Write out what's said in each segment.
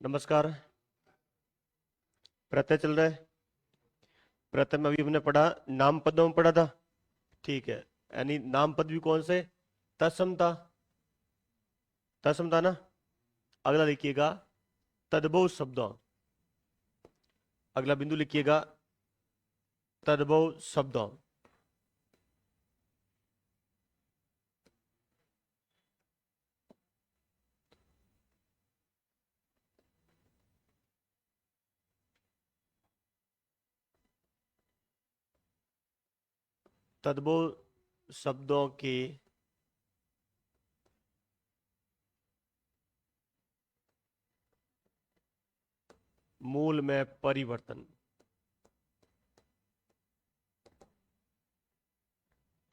नमस्कार। प्रत्यय चल रहा है। प्रत्यय में अभी हमने पढ़ा, नाम पदों में पढ़ा था। ठीक है, यानी नाम पद भी कौन से? तत्सम था। तत्सम था ना। अगला लिखिएगा तद्भव शब्दों। अगला बिंदु लिखिएगा तद्भव शब्दों। तद्भव शब्दों के मूल में परिवर्तन।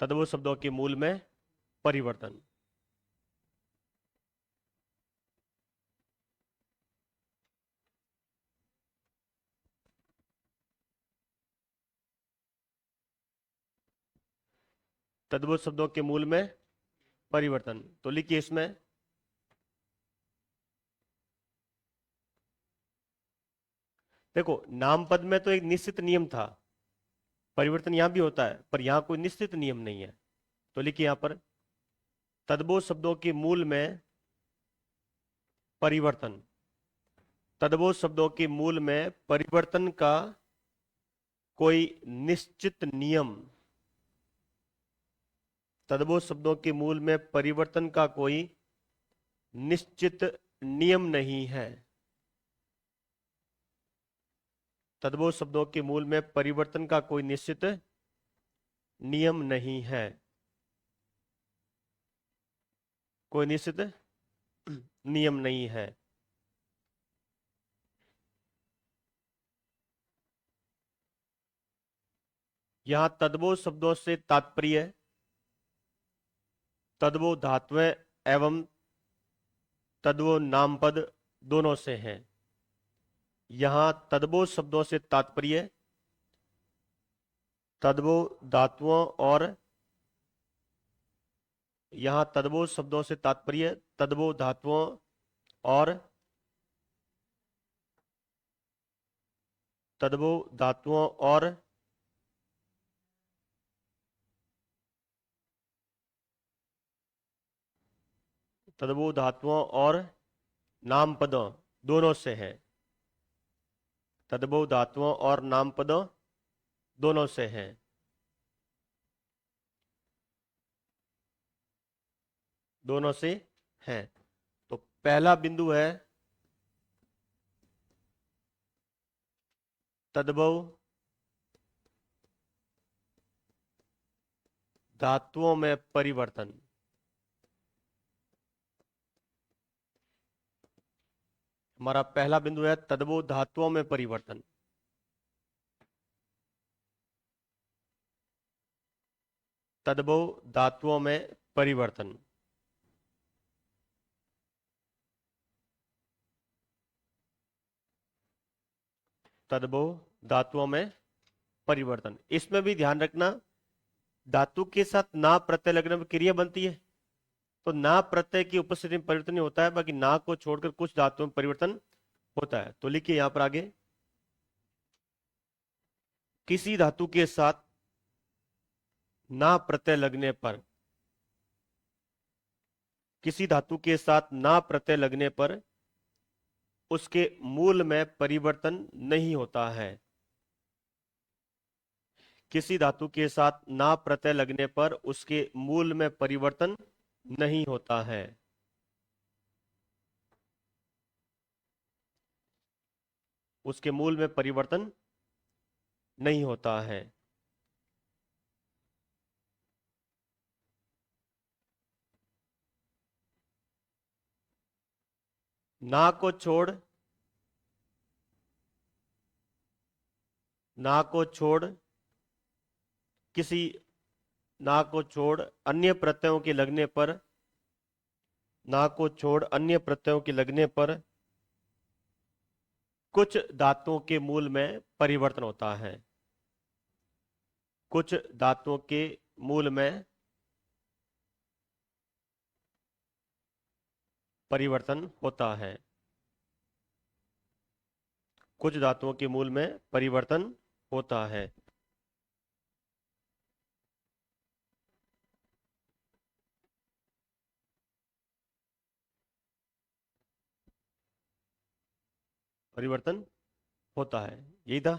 तद्भव शब्दों के मूल में परिवर्तन। तद्भव शब्दों के मूल में परिवर्तन, तो लिखिए इसमें देखो, नाम पद में तो एक निश्चित नियम था, परिवर्तन यहां भी होता है, पर यहां कोई निश्चित नियम नहीं है। तो लिखिए यहां पर तद्भव शब्दों के मूल में परिवर्तन। तद्भव शब्दों के मूल में परिवर्तन का कोई निश्चित नियम। तद्भव शब्दों के मूल में परिवर्तन का कोई निश्चित नियम नहीं है। तद्भव शब्दों के मूल में परिवर्तन का कोई निश्चित नियम नहीं है। कोई निश्चित नियम नहीं है। यहां तद्भव शब्दों से तात्पर्य तद्भव धातुएं एवं तद्भव नामपद दोनों से हैं। यहां तद्भव शब्दों से तात्पर्य तद्भव धातुओं और यहां तद्भव शब्दों से तात्पर्य तद्भव धातुओं और तद्भव धातुओं और तद्भव धातुओं और नामपदों दोनों से है। तद्भव धातुओं और नामपदों दोनों से है। दोनों से है। तो पहला बिंदु है तद्भव धातुओं में परिवर्तन। हमारा पहला बिंदु है तद्भव धातुओं में परिवर्तन। तद्भव धातुओं में परिवर्तन। तद्भव धातुओं में परिवर्तन। इसमें भी ध्यान रखना, धातु के साथ ना प्रत्यय लगने में क्रिया बनती है, तो ना प्रत्यय की उपस्थिति में परिवर्तन नहीं होता है, बाकी ना को छोड़कर कुछ धातुओं में परिवर्तन होता है। तो लिखिए यहां पर आगे, किसी धातु के साथ ना प्रत्यय लगने पर, किसी धातु के साथ ना प्रत्यय लगने पर उसके मूल में परिवर्तन नहीं होता है। किसी धातु के साथ ना प्रत्यय लगने पर उसके मूल में परिवर्तन नहीं होता है। उसके मूल में परिवर्तन नहीं होता है। ना को छोड़, ना को छोड़ किसी, ना को छोड़ अन्य प्रत्ययों के लगने पर, ना को छोड़ अन्य प्रत्ययों के लगने पर कुछ धातुओं के मूल में परिवर्तन होता है। कुछ धातुओं के मूल में परिवर्तन होता है। कुछ धातुओं के मूल में परिवर्तन होता है। परिवर्तन होता है, यही था।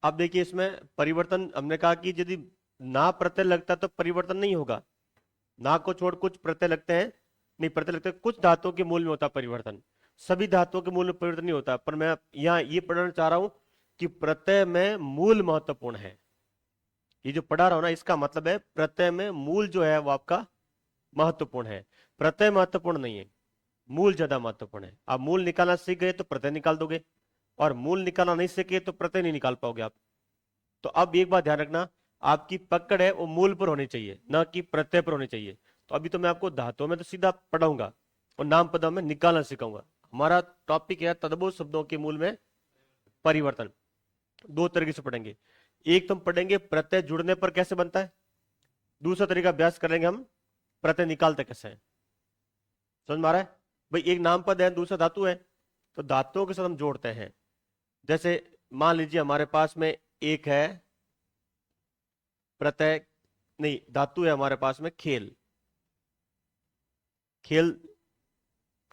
अब देखिए इसमें परिवर्तन, हमने कहा कि यदि ना प्रत्यय लगता तो परिवर्तन नहीं होगा। ना को छोड़ कुछ प्रत्यय लगते हैं, नहीं प्रत्यय लगते हैं, कुछ धातुओं के मूल में होता है परिवर्तन। सभी धातुओं के मूल में परिवर्तन नहीं होता, पर मैं यहाँ ये पढ़ना चाह रहा हूं कि प्रत्यय में मूल महत्वपूर्ण है। ये जो पढ़ा रहा हूं ना, इसका मतलब है प्रत्यय में मूल जो है वो आपका महत्वपूर्ण है। प्रत्यय महत्वपूर्ण नहीं है, मूल ज्यादा महत्वपूर्ण है। आप मूल निकालना सीख गए तो प्रत्यय निकाल दोगे, और मूल निकालना नहीं सीखे तो प्रत्यय नहीं निकाल पाओगे आप। तो अब एक बात ध्यान रखना, आपकी पकड़ है वो मूल पर होनी चाहिए, ना कि प्रत्यय पर होनी चाहिए। तो अभी तो मैं आपको धातुओं में तो सीधा पढ़ाऊंगा और नाम पदों में निकालना सिखाऊंगा। हमारा टॉपिक है तद्भव शब्दों के मूल में परिवर्तन। दो तरीके से पढ़ेंगे, एक तो हम पढ़ेंगे प्रत्यय जुड़ने पर कैसे बनता है, दूसरा तरीका अभ्यास करेंगे हम प्रत्यय निकालते कैसे हैं। समझ में आ रहा है भाई? एक नाम पद है, दूसरा धातु है, तो धातुओं के साथ हम जोड़ते हैं। जैसे मान लीजिए हमारे पास में एक है प्रत्यय, नहीं धातु है हमारे पास में खेल। खेल,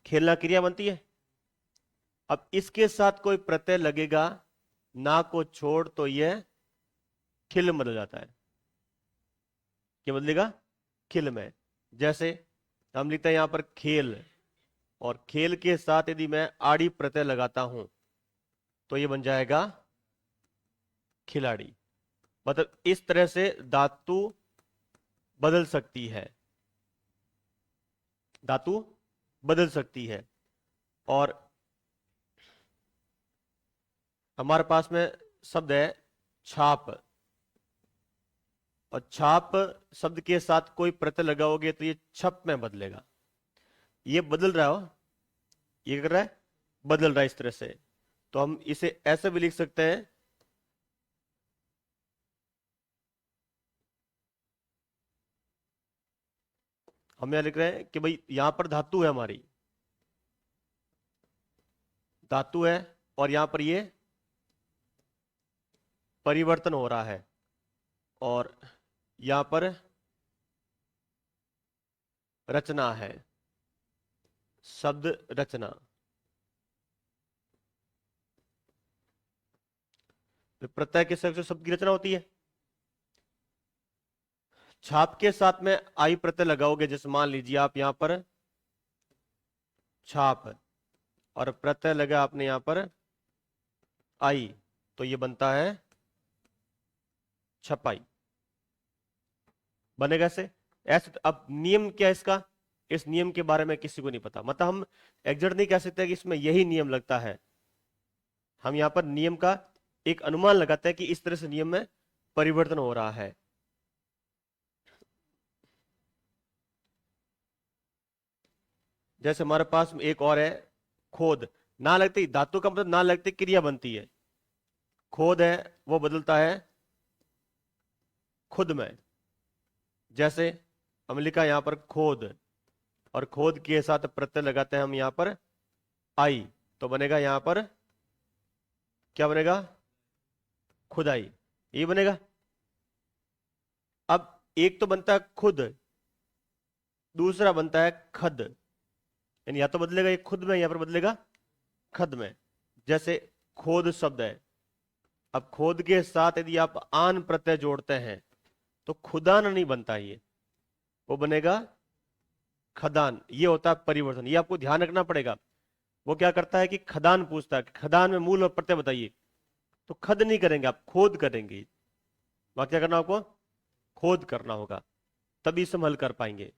खेलना क्रिया बनती है। अब इसके साथ कोई प्रत्यय लगेगा ना को छोड़ तो यह खिल में बदल जाता है। क्या बदलेगा? खिल में। जैसे हम लिखते हैं यहां पर खेल, और खेल के साथ यदि मैं आड़ी प्रत्यय लगाता हूं तो यह बन जाएगा खिलाड़ी। मतलब इस तरह से धातु बदल सकती है, धातु बदल सकती है। और हमारे पास में शब्द है छाप, और छाप शब्द के साथ कोई प्रत्यय लगाओगे तो ये छप में बदलेगा। ये बदल रहा हो, ये कर रहा है, बदल रहा है इस तरह से। तो हम इसे ऐसे भी लिख सकते हैं, हम यहां लिख रहे हैं कि भाई यहां पर धातु है हमारी, धातु है, और यहां पर ये परिवर्तन हो रहा है, और यहां पर रचना है, शब्द रचना। तो प्रत्यय के साथ शब्द की रचना होती है। छाप के साथ में आई प्रत्यय लगाओगे, जैसे मान लीजिए आप यहां पर छाप और प्रत्यय लगा आपने यहां पर आई, तो ये बनता है छपाई। बनेगा ऐसे ऐसे। अब नियम क्या है इसका, इस नियम के बारे में किसी को नहीं पता। मतलब हम एग्जैक्ट नहीं कह सकते कि इसमें यही नियम लगता है। हम यहां पर नियम का एक अनुमान लगाते हैं कि इस तरह से नियम में परिवर्तन हो रहा है। जैसे हमारे पास एक और है खोद। ना लगती धातु का मतलब ना लगती क्रिया बनती है। खोद है वो बदलता है खुद में। जैसे हम लिखा यहां पर खोद, और खोद के साथ प्रत्यय लगाते हैं हम यहां पर आई, तो बनेगा यहां पर क्या बनेगा? खुदाई, ये बनेगा। अब एक तो बनता है खुद, दूसरा बनता है खद। यानी या तो बदलेगा ये खुद में, या पर बदलेगा खद में। जैसे खोद शब्द है, अब खोद के साथ यदि आप आन प्रत्यय जोड़ते हैं तो खुदान नहीं बनता, ये वो बनेगा खदान। ये होता है परिवर्तन, ये आपको ध्यान रखना पड़ेगा। वो क्या करता है कि खदान पूछता है, खदान में मूल और प्रत्यय बताइए, तो खद नहीं करेंगे आप, खोद करेंगे। वहां क्या करना आपको? खोद करना होगा, तभी से हम हल कर पाएंगे।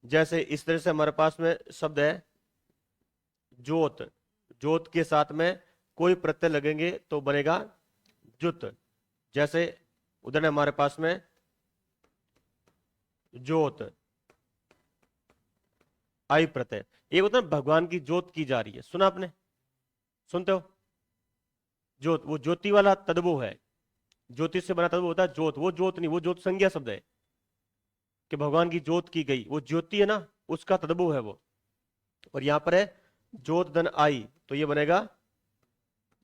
जैसे इस तरह से हमारे पास में शब्द है जोत। जोत के साथ में कोई प्रत्यय लगेंगे तो बनेगा जुत। जैसे उदाहरण हमारे पास में जोत, आई प्रत्यय। एक होता है भगवान की जोत की जा रही है, सुना आपने? सुनते हो? जोत, वो ज्योति वाला तद्भव है। ज्योतिष से बना तद्भव होता है जोत। वो जोत नहीं, वो जोत संज्ञा शब्द है कि भगवान की जोत की गई, वो ज्योति है ना, उसका तद्भव है वो। और यहां पर है जोत धन आई, तो ये बनेगा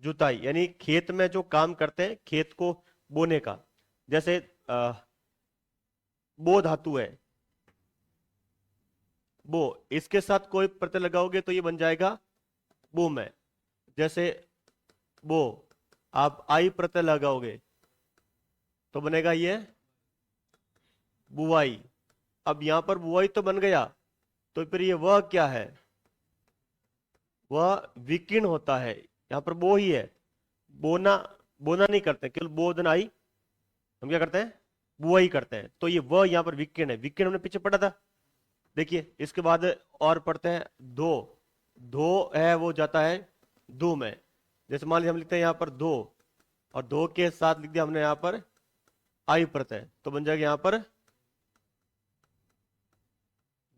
जुताई, यानी खेत में जो काम करते हैं खेत को बोने का। जैसे अ, बो धातु है, बो, इसके साथ कोई प्रत्यय लगाओगे तो ये बन जाएगा बो में। जैसे बो, आप आई प्रत्यय लगाओगे तो बनेगा ये बुआई। अब यहां पर बुआई तो बन गया, तो फिर ये वह क्या है, वह विकीर्ण होता है। यहां पर बो ही है, बोना, बोना नहीं करते, केवल बोधन आई, हम क्या करते हैं, बुआई करते हैं। तो ये वह यहां पर विकीर्ण है, विकीर्ण हमने पीछे पढ़ा था। देखिए इसके बाद और पढ़ते हैं धो, धो है वो जाता है दो में। जैसे मान लीजिए हम लिखते हैं यहां पर धो, और धो के साथ लिख दिया हमने यहां पर आई प्रत्यय, तो बन जाएगा यहां पर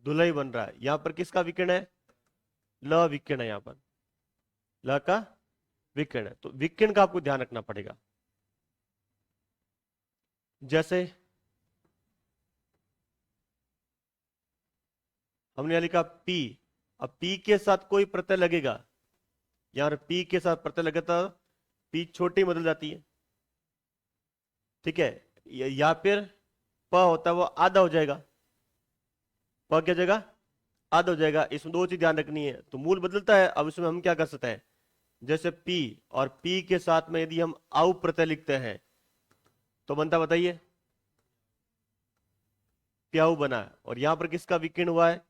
धुलई बन रहा है। यहां पर किसका विकीर्ण है, ल विकीर्ण है, यहां पर ल का विकीर्ण है, तो विकीर्ण का आपको ध्यान रखना पड़ेगा। जैसे हमने यहां लिखा पी, अब पी के साथ कोई प्रत्यय लगेगा, यहां पी के साथ प्रत्यय लगता, पी छोटी बदल जाती है, ठीक है। या फिर प होता है वो आधा हो जाएगा, प क्या हो जाएगा, आधा हो जाएगा। इसमें दो चीज ध्यान रखनी है, तो मूल बदलता है। अब इसमें हम क्या कर सकते हैं, जैसे पी, और पी के साथ में यदि हम आउ प्रत्यय लिखते हैं तो बनता, बताइए, प्याऊ बना है। और यहां पर किसका विकीर्ण हुआ है,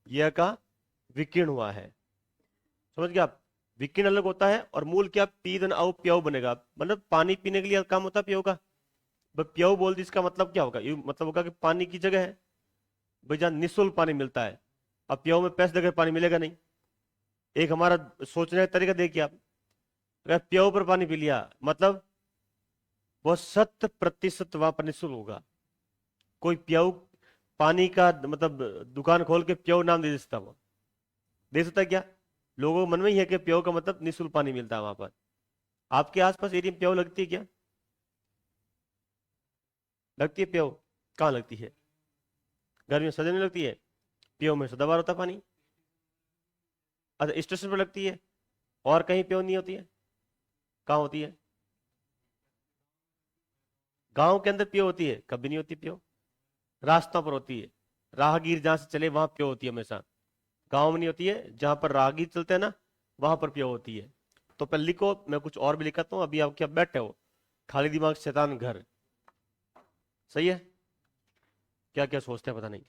यह का विकीर्ण हुआ है। समझ गया आप, विकीर्ण अलग होता है, और मूल क्या, पी धन आउ प्याऊ बनेगा। मतलब पानी पीने के लिए काम होता है प्याऊ का, प्याऊ बोल दी, इसका मतलब क्या होगा, ये मतलब होगा कि पानी की जगह है, भाई जहां निःशुल्क पानी मिलता है। अब प्याऊ में पैसे देकर पानी मिलेगा नहीं। एक हमारा सोचने का तरीका देखिए आप, अगर प्याऊ पर पानी पी लिया मतलब वो 100% वहां पर निःशुल्क होगा। कोई प्याऊ पानी का मतलब दुकान खोल के प्याऊ नाम दे सकता, वो दे सकता है क्या, लोगों के मन में ही है कि प्याऊ का मतलब निःशुल्क पानी मिलता है वहां पर। आपके आसपास एरिया में प्याऊ लगती है क्या, लगती है प्याऊ, कहाँ लगती है, गर्मी में सजने लगती है, प्याऊ में सदाबहार होता है पानी। अच्छा स्टेशन पर लगती है, और कहीं प्याऊ नहीं होती है, कहाँ होती है, गांव के अंदर प्याऊ होती है, कभी नहीं होती प्याऊ, रास्तों पर होती है। राहगीर जहां से चले वहां प्याऊ होती है हमेशा, गांव में नहीं होती है। जहां पर राहगीर चलते हैं ना, वहां पर प्याऊ होती है। तो पहले लिखो, मैं कुछ और भी लिखाता हूँ, अभी आप क्या बैठे हो, खाली दिमाग शैतान घर, सही है, क्या क्या सोचते हैं पता नहीं।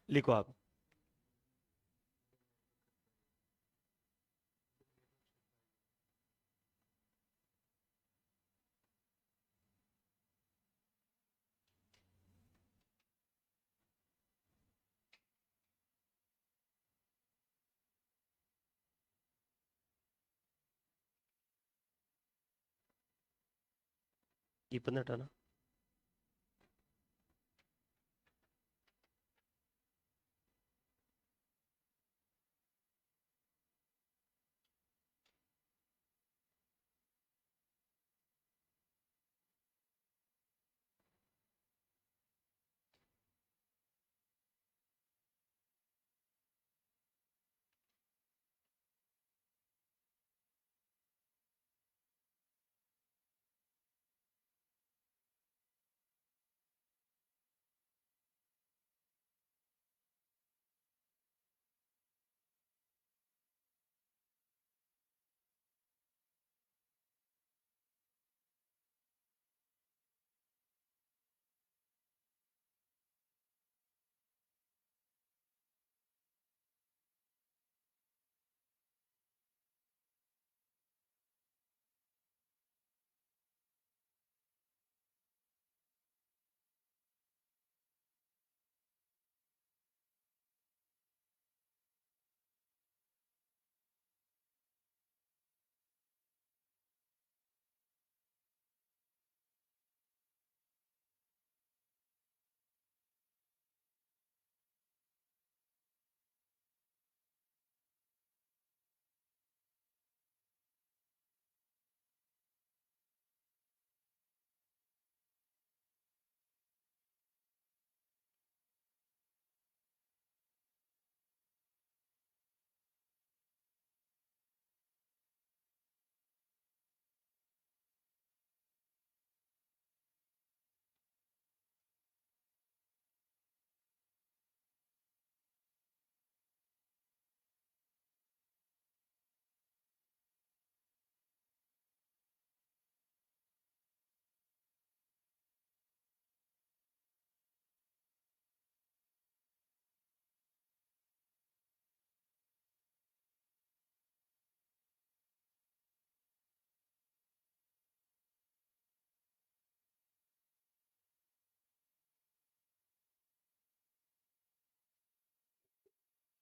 लिखो आप, ये 15 हटाना।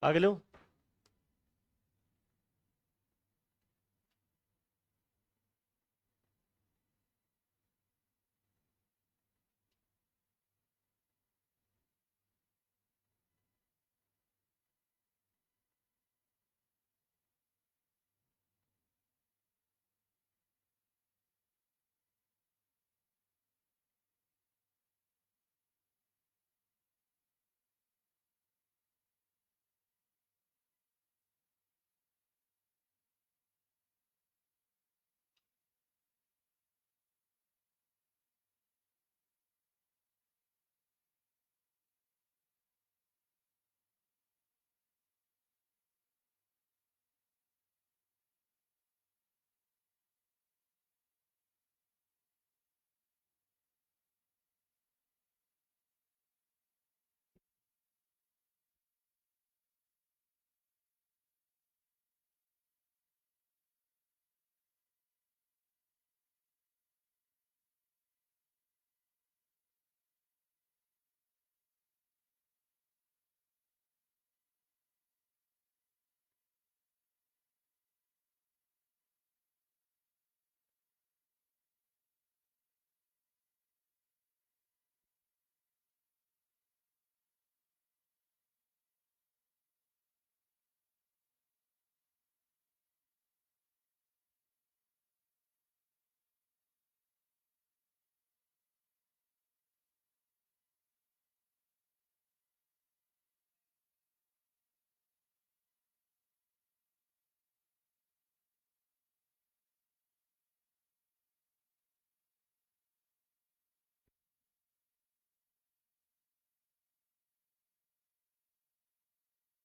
आगे लो।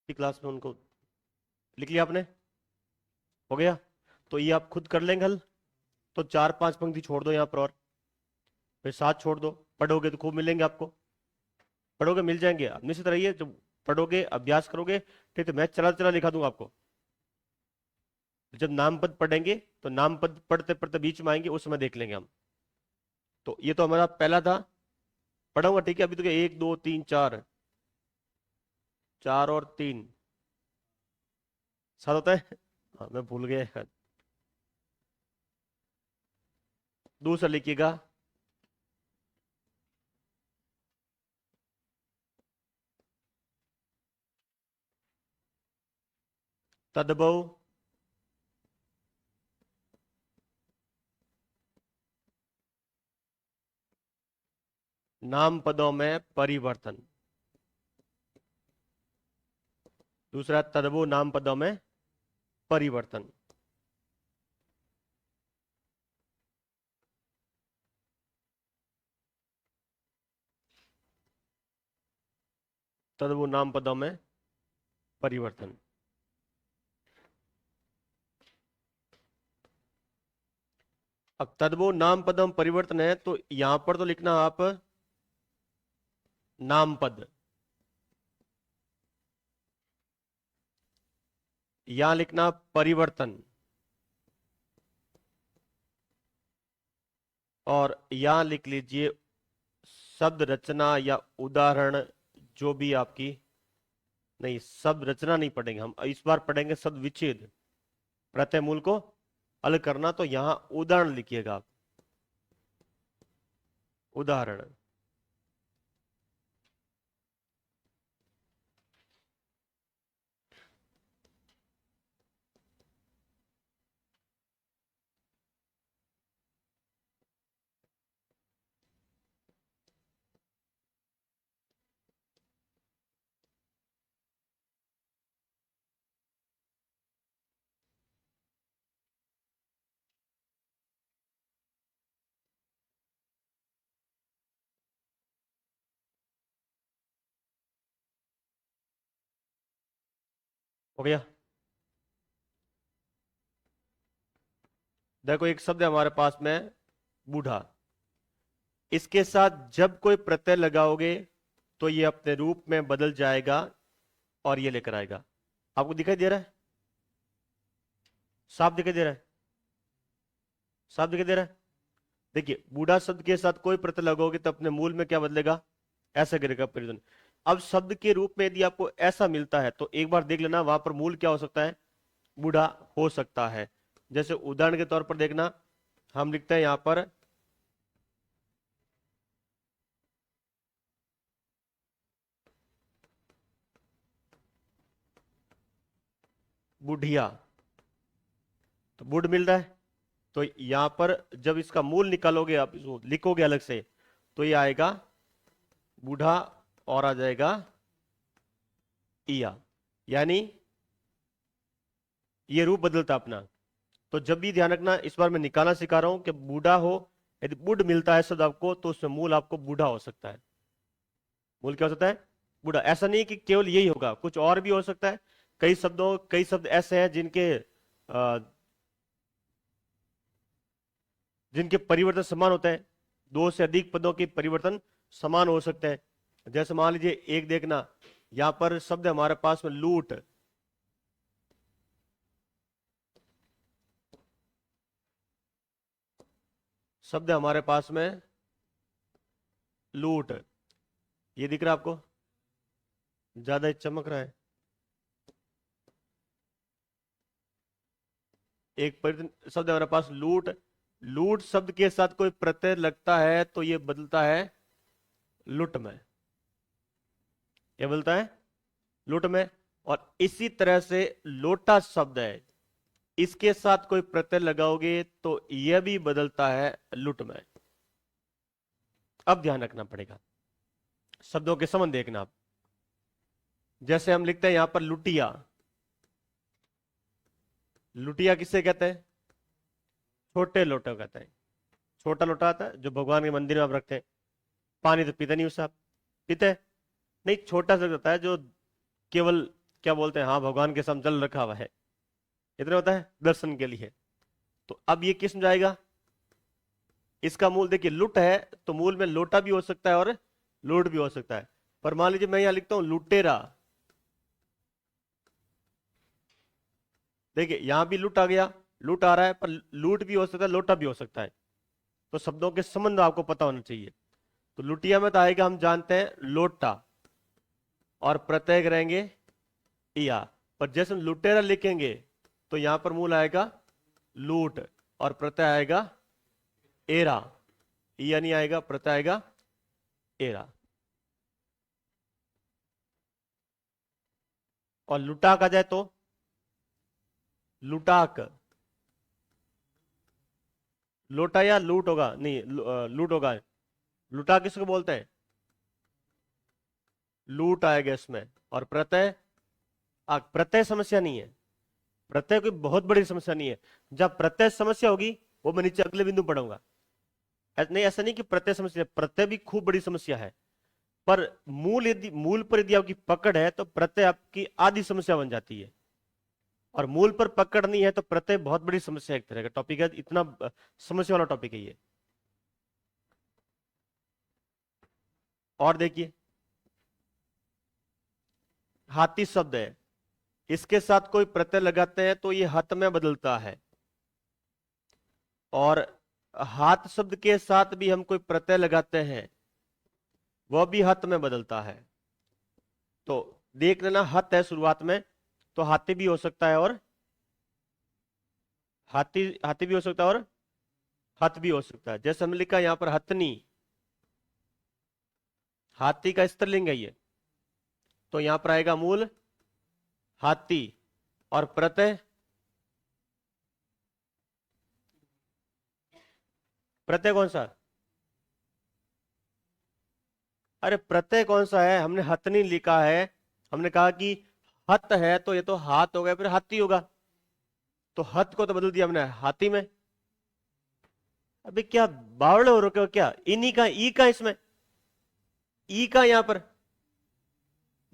क्लास में उनको लिख लिया आपने? हो गया? तो ये आप खुद कर लेंगे हल। तो 4-5 पंक्ति छोड़ दो यहाँ पर, और फिर 7 छोड़ दो। पढ़ोगे तो खूब मिलेंगे आपको, पढ़ोगे मिल जाएंगे। आप निश्चित रहिए, जब पढ़ोगे अभ्यास करोगे ठीक, तो मैं चला चला लिखा दूंगा आपको। जब नाम पद पढ़ेंगे तो नाम पद पढ़ते पढ़ते बीच में आएंगे, उस समय देख लेंगे हम। तो ये तो हमारा पहला था, पढ़ाऊंगा ठीक है। अभी तो क्या, 1 2 3 4, 4 और 3 7 होता है। हाँ मैं भूल गया। दूसरा लिखिएगा, तद्भव नाम पदों में परिवर्तन। दूसरा, तद्भव नाम पदों में परिवर्तन। तद्भव नाम पदों में परिवर्तन। अब तद्भव नाम पदों में परिवर्तन है, तो यहां पर तो लिखना आप नाम पद, यहां लिखना परिवर्तन, और यहां लिख लीजिए शब्द रचना या उदाहरण, जो भी आपकी। नहीं, शब्द रचना नहीं पढ़ेंगे हम, इस बार पढ़ेंगे शब्द विच्छेद, प्रत्यय मूल को अलग करना। तो यहां उदाहरण लिखिएगा आप, उदाहरण। हो गया? देखो एक शब्द है हमारे पास में, बूढ़ा। इसके साथ जब कोई प्रत्यय लगाओगे तो ये अपने रूप में बदल जाएगा और ये लेकर आएगा। आपको दिखाई दे रहा है? साफ दिखाई दे रहा है? साफ दिखाई दे रहा है? देखिए, बूढ़ा शब्द के साथ कोई प्रत्यय लगाओगे तो अपने मूल में क्या बदलेगा? ऐसा गिरेगा परिवर्तन। अब शब्द के रूप में यदि आपको ऐसा मिलता है तो एक बार देख लेना वहां पर मूल क्या हो सकता है, बूढ़ा हो सकता है। जैसे उदाहरण के तौर पर देखना, हम लिखते हैं यहां पर बुढ़िया, तो बुढ़ मिल रहा है। तो यहां पर जब इसका मूल निकालोगे, आप इसको लिखोगे अलग से, तो ये आएगा बूढ़ा और आ जाएगा इया, यानी ये रूप बदलता अपना। तो जब भी ध्यान रखना, इस बार मैं निकालना सिखा रहा हूं कि बूढ़ा हो, यदि बुढ़ मिलता है शब्द आपको तो उसमें मूल आपको बूढ़ा हो सकता है। मूल क्या हो सकता है, बूढ़ा। ऐसा नहीं कि केवल यही होगा, कुछ और भी हो सकता है। कई शब्द ऐसे हैं जिनके परिवर्तन समान होते हैं, दो से अधिक पदों के परिवर्तन समान हो सकते हैं। जैसे मान लीजिए एक देखना, यहां पर शब्द है हमारे पास में लूट, शब्द है हमारे पास में लूट, ये दिख रहा है आपको, ज्यादा चमक रहा है। एक परिवर्तन शब्द है हमारे पास लूट, लूट शब्द के साथ कोई प्रत्यय लगता है तो ये बदलता है लुट में, ये बदलता है लुट में। और इसी तरह से लोटा शब्द है, इसके साथ कोई प्रत्यय लगाओगे तो यह भी बदलता है लुट में। अब ध्यान रखना पड़ेगा, शब्दों के संबंध देखना आप। जैसे हम लिखते हैं यहां पर लुटिया, लुटिया किससे कहते हैं, छोटे लोटे को कहते हैं। छोटा लोटा आता है जो भगवान के मंदिर में आप रखते हैं, पानी तो पीते नहीं उससे आप, पीते हैं? नहीं, छोटा सा होता है जो केवल क्या बोलते हैं, हाँ भगवान के सामने जल रखा हुआ है, इतना होता है दर्शन के लिए। तो अब ये किस में जाएगा, इसका मूल देखिए लुट है, तो मूल में लोटा भी हो सकता है और लूट भी हो सकता है। पर मान लीजिए मैं यहां लिखता हूं लुटेरा, देखिए यहां भी लुट आ गया, लूट आ रहा है, पर लूट भी हो सकता है, लोटा भी हो सकता है। तो शब्दों के संबंध आपको पता होना चाहिए। तो लुटिया में तो आएगा, हम जानते हैं लोटा, और प्रत्यय रहेंगे इया। पर जैसे हम लुटेरा लिखेंगे तो यहां पर मूल आएगा लूट, और प्रत्यय आएगा एरा, इया नहीं आएगा, प्रत्यय आएगा एरा। और लुटाक आ जाए तो लुटाक, लोटा या लूट होगा, नहीं लूट होगा। लुटा किसको बोलते हैं, लूट आएगा इसमें। और प्रत्यय, प्रत्यय समस्या नहीं है, प्रत्यय कोई बहुत बड़ी समस्या नहीं है। जब प्रत्यय समस्या होगी वो मैं नीचे अगले बिंदु पढ़ूंगा। नहीं, ऐसा नहीं कि प्रत्यय समस्या, प्रत्यय भी खूब बड़ी समस्या है। पर मूल पर यदि आपकी पकड़ है तो प्रत्यय आपकी आधी समस्या बन जाती है। और मूल पर पकड़ नहीं है तो प्रत्यय बहुत बड़ी समस्या, एक तरह का टॉपिक है, इतना समस्या वाला टॉपिक है ये। और देखिए हाथी शब्द है, इसके साथ कोई प्रत्यय लगाते हैं तो ये हत में बदलता है। और हाथ शब्द के साथ भी हम कोई प्रत्यय लगाते हैं, वह भी हत में बदलता है। तो देख लेना, हत है शुरुआत में, तो हाथी भी हो सकता है और हाथी हाथी भी हो सकता है और हत भी हो सकता है। जैसे हमने लिखा यहां पर हथनी, हाथी का स्त्रीलिंग है ये, तो यहां पर आएगा मूल हाथी, और प्रत्यय, प्रत्यय कौन सा, अरे प्रत्यय कौन सा है, हमने हथनी लिखा है, हमने कहा कि हत है तो ये तो हाथ हो गया, फिर हाथी होगा, तो हत को तो बदल दिया हमने हाथी में। अबे क्या बावड़े हो रखे हो क्या, इन्हीं का ई का, इसमें ई का यहां पर,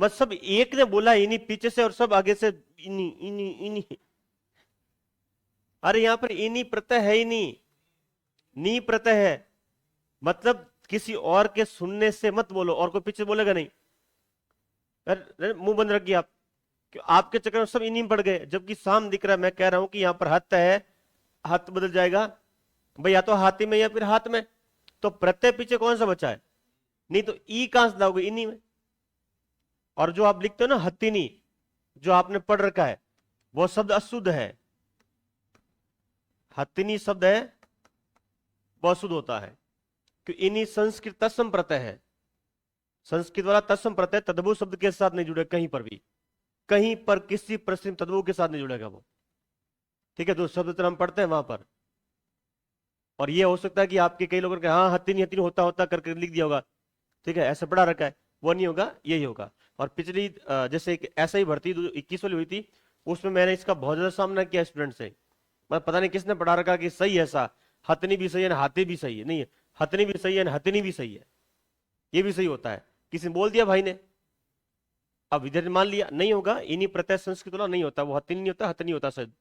बस सब एक ने बोला इन्हीं पीछे से और सब आगे से इन्हीं इन्हीं इन्हीं। अरे यहां पर इन्हीं प्रत्यय है ही नहीं, नी प्रत्यय है, मतलब किसी और के सुनने से मत बोलो, और कोई पीछे बोलेगा नहीं। अरे मुंह बंद रखिए आप, कि आपके चक्कर में सब इन्हीं में पड़ गए, जबकि साम दिख रहा है। मैं कह रहा हूं कि यहां पर हत है, हत बदल जाएगा भाई, या तो हाथी में या फिर हाथ में। तो प्रत्यय पीछे कौन सा बचा है, नहीं तो ई कहां से लाओगे, इन्हीं में। और जो आप लिखते हो ना हथिनी, जो आपने पढ़ रखा है, वो शब्द अशुद्ध है। हथिनी शब्द है वो अशुद्ध होता है, क्योंकि इन्हीं संस्कृत तत्सम प्रत्यय है। संस्कृत वाला तत्सम प्रत्यय तद्भव शब्द के साथ नहीं जुड़े कहीं पर भी, कहीं पर किसी प्रश्न तद्भव के साथ नहीं जुड़ेगा वो। ठीक है, तो शब्द हम पढ़ते हैं वहां पर। और ये हो सकता है कि आपके कई लोगों ने हाँ हथिनी हथिनी होता होता करके लिख दिया होगा, ठीक है, ऐसा पढ़ा रखा है, वो नहीं होगा, यही होगा। और पिछली जैसे एक ऐसा ही भर्ती 21 वाली हुई थी, उसमें मैंने इसका बहुत ज्यादा सामना किया स्टूडेंट से। मैं पता नहीं किसने पढ़ा रखा कि सही है ऐसा, हथनी भी सही है ना हाथी भी सही है, नहीं है हथनी भी सही है ना हथनी भी सही है, ये भी सही होता है, किसी ने बोल दिया भाई ने, अब विद्यार्थी मान लिया, नहीं होगा, इन्हीं प्रत्यय संस्कृत वाला नहीं होता, वो हथनी नहीं होता, हथनी होता शायद।